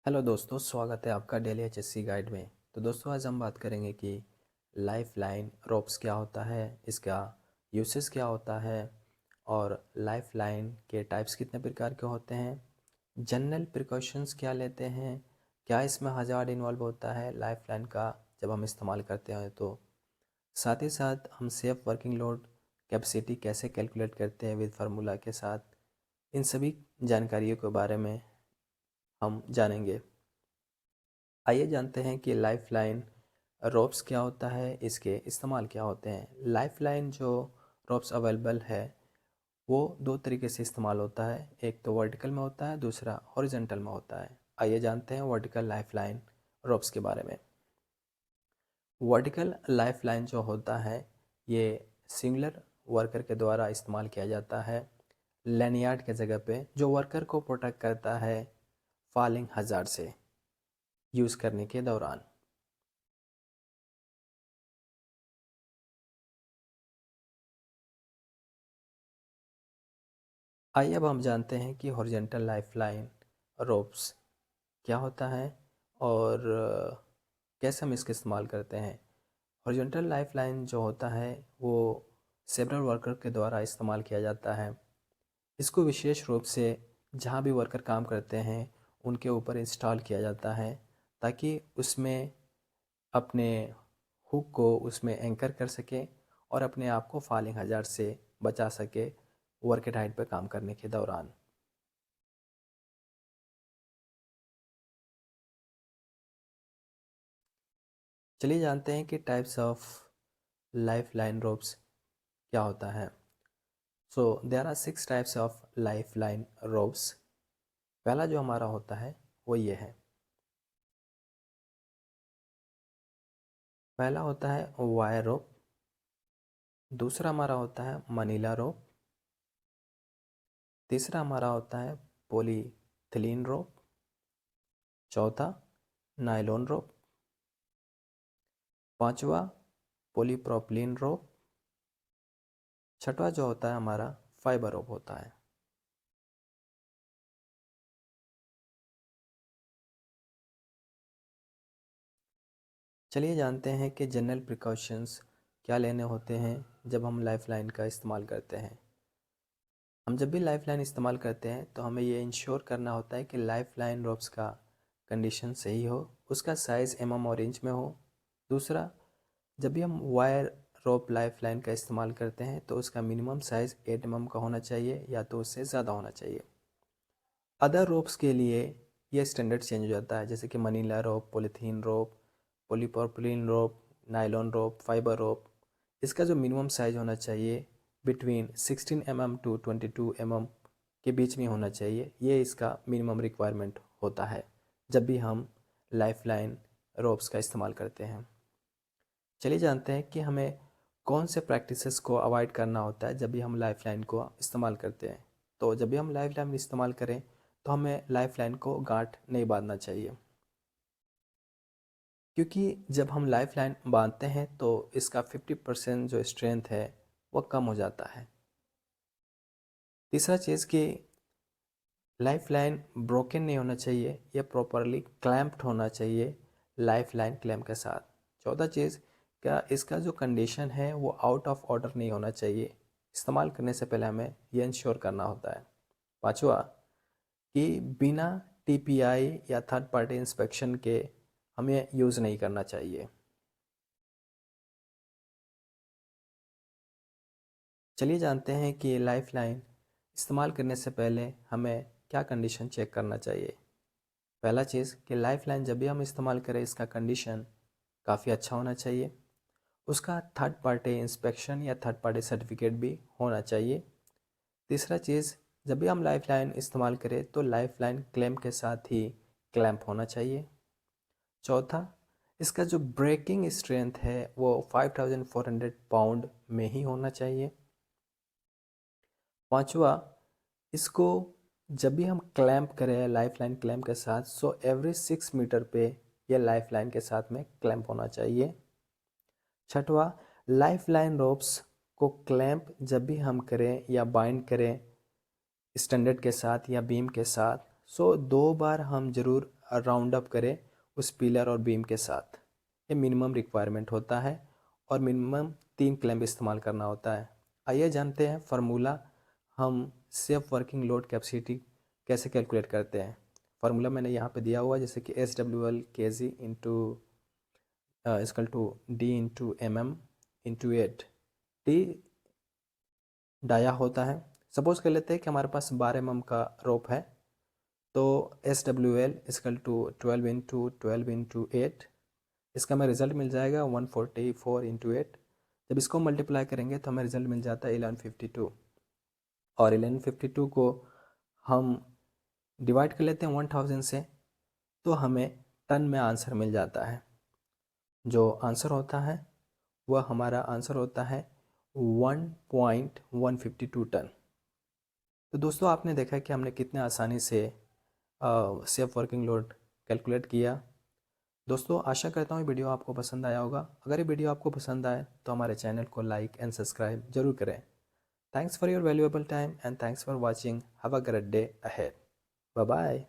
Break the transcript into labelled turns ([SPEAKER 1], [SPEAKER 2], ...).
[SPEAKER 1] Hello दोस्तों, स्वागत है आपका डेली एचएससी गाइड में। तो दोस्तों, आज हम बात करेंगे कि लाइफ लाइन रोप्स क्या होता है, इसका यूसेस क्या होता है और लाइफ लाइन के टाइप्स कितने प्रकार के होते हैं, जनरल प्रिकॉशंस क्या लेते हैं, क्या इसमें हजार्ड इन्वॉल्व होता है लाइफ लाइन का जब हम इस्तेमाल करते हैं। तो साथ ही साथ हम सेफ वर्किंग लोड कैपेसिटी कैसे कैलकुलेट करते हैं विद फार्मूला के साथ, इन सभी जानकारियों के बारे में हम जानेंगे। आइए जानते हैं कि लाइफ लाइन रोप्स क्या होता है, इसके इस्तेमाल क्या होते हैं। लाइफ लाइन जो रोप्स अवेलेबल है वो दो तरीके से इस्तेमाल होता है, एक तो वर्टिकल में होता है, दूसरा हॉरिजॉन्टल में होता है। आइए जानते हैं वर्टिकल लाइफ लाइन रोप्स के बारे में। वर्टिकल लाइफ लाइन जो होता है ये सिंगुलर वर्कर के द्वारा इस्तेमाल किया जाता है लैनियार्ड के जगह पे, जो वर्कर को प्रोटेक्ट करता है फॉलिंग हजार्ड से यूज़ करने के दौरान। आइए अब हम जानते हैं कि हॉरिजॉन्टल लाइफलाइन रोप्स क्या होता है और कैसे हम इसका इस्तेमाल करते हैं। हॉरिजॉन्टल लाइफलाइन जो होता है वो सेवरल वर्कर के द्वारा इस्तेमाल किया जाता है। इसको विशेष रूप से जहाँ भी वर्कर काम करते हैं उनके ऊपर इंस्टॉल किया जाता है, ताकि उसमें अपने हुक को उसमें एंकर कर सके और अपने आप को फॉलिंग हजार्ड से बचा सके वर्क एट हाइट पर काम करने के दौरान। चलिए जानते हैं कि types of life line ropes क्या होता है। So there are 6 types of life line ropes. पहला जो हमारा होता है वो ये है। पहला होता है वायर रोप। दूसरा हमारा होता है मनीला रोप। तीसरा हमारा होता है पॉलीथिलीन रोप। चौथा नायलॉन रोप। पांचवा पॉलीप्रोपिलीन रोप। छठवा जो होता है हमारा फाइबर रोप होता है। चलिए जानते हैं कि जनरल प्रिकॉशंस क्या लेने होते हैं जब हम लाइफ लाइन का इस्तेमाल करते हैं। हम जब भी लाइफ लाइन इस्तेमाल करते हैं तो हमें ये इंश्योर करना होता है कि लाइफ लाइन रोप्स का कंडीशन सही हो, उसका साइज़ mm और इंच में हो। दूसरा, जब भी हम वायर रोप लाइफ लाइन का इस्तेमाल करते हैं तो उसका मिनिमम साइज़ 8 का होना चाहिए या तो उससे ज़्यादा होना चाहिए। अदर रोप्स के लिए ये स्टैंडर्ड चेंज हो जाता है, जैसे कि मनीला रोप, पॉलीथीन रोप, पॉलीप्रोपिलीन रोप, नायलॉन रोप, फाइबर रोप। इसका जो मिनिमम साइज होना चाहिए बिटवीन 16 टू 22 के बीच में होना चाहिए। ये इसका मिनिमम रिक्वायरमेंट होता है जब भी हम लाइफ लाइन रोप्स का इस्तेमाल करते हैं। चलिए जानते हैं कि हमें कौन से प्रैक्टिसेस को अवॉइड करना होता है जब भी हम लाइफ लाइन को इस्तेमाल करते हैं। तो जब भी हम लाइफ लाइन इस्तेमाल करें तो हमें लाइफ लाइन को गांठ नहीं बांधना चाहिए, क्योंकि जब हम लाइफ लाइन बांधते हैं तो इसका 50% जो स्ट्रेंथ है वह कम हो जाता है। तीसरा चीज़ कि लाइफ लाइन ब्रोकन नहीं होना चाहिए, यह प्रॉपरली क्लैम्प्ड होना चाहिए लाइफ लाइन क्लैम्प के साथ। चौथा चीज़, क्या इसका जो कंडीशन है वो आउट ऑफ ऑर्डर नहीं होना चाहिए। इस्तेमाल करने से पहले हमें यह इंश्योर करना होता है। पांचवा, कि बिना टीपीआई या थर्ड पार्टी इंस्पेक्शन के हमें यूज़ नहीं करना चाहिए। चलिए जानते हैं कि लाइफ लाइन इस्तेमाल करने से पहले हमें क्या कंडीशन चेक करना चाहिए। पहला चीज़ कि लाइफ लाइन जब भी हम इस्तेमाल करें इसका कंडीशन काफ़ी अच्छा होना चाहिए, उसका थर्ड पार्टी इंस्पेक्शन या थर्ड पार्टी सर्टिफिकेट भी होना चाहिए। तीसरा चीज़, जब भी हम लाइफ लाइन इस्तेमाल करें तो लाइफ लाइन क्लैम्प के साथ ही क्लैम्प होना चाहिए। चौथा, इसका जो ब्रेकिंग स्ट्रेंथ है वो 5400 पाउंड में ही होना चाहिए। पांचवा, इसको जब भी हम क्लैंप करें लाइफ लाइन क्लैंप के साथ, सो एवरी 6 मीटर पे यह लाइफ लाइन के साथ में क्लैंप होना चाहिए। छठवा, लाइफ लाइन रोप्स को क्लैंप जब भी हम करें या बाइंड करें स्टैंडर्ड के साथ या बीम के साथ, सो 2 बार हम ज़रूर राउंड अप करें उस पिलर और बीम के साथ। ये मिनिमम रिक्वायरमेंट होता है और मिनिमम 3 क्लैंप इस्तेमाल करना होता है। आइए जानते हैं फार्मूला हम सेफ वर्किंग लोड कैपेसिटी कैसे कैलकुलेट करते हैं। फार्मूला मैंने यहाँ पे दिया हुआ है, जैसे कि SWL kg into equal to D into mm into 8। T dia होता है। सपोज कर लेते हैं कि हमारे पास 12 mm का रोप है, तो SWL equal to 12 into 12 into 8, इसका हमें रिजल्ट मिल जाएगा 144 इंटू 8। जब इसको मल्टीप्लाई करेंगे तो हमें रिजल्ट मिल जाता है 1152, और 1152 को हम डिवाइड कर लेते हैं 1000 से, तो हमें टन में आंसर मिल जाता है। जो आंसर होता है वह हमारा आंसर होता है 1.152 टन। तो दोस्तों आपने देखा कि हमने कितने आसानी से सेफ वर्किंग लोड कैलकुलेट किया। दोस्तों आशा करता हूँ वीडियो आपको पसंद आया होगा। अगर ये वीडियो आपको पसंद आए तो हमारे चैनल को लाइक एंड सब्सक्राइब जरूर करें। Thanks for your valuable time and thanks for watching. Have a great day ahead. Bye bye.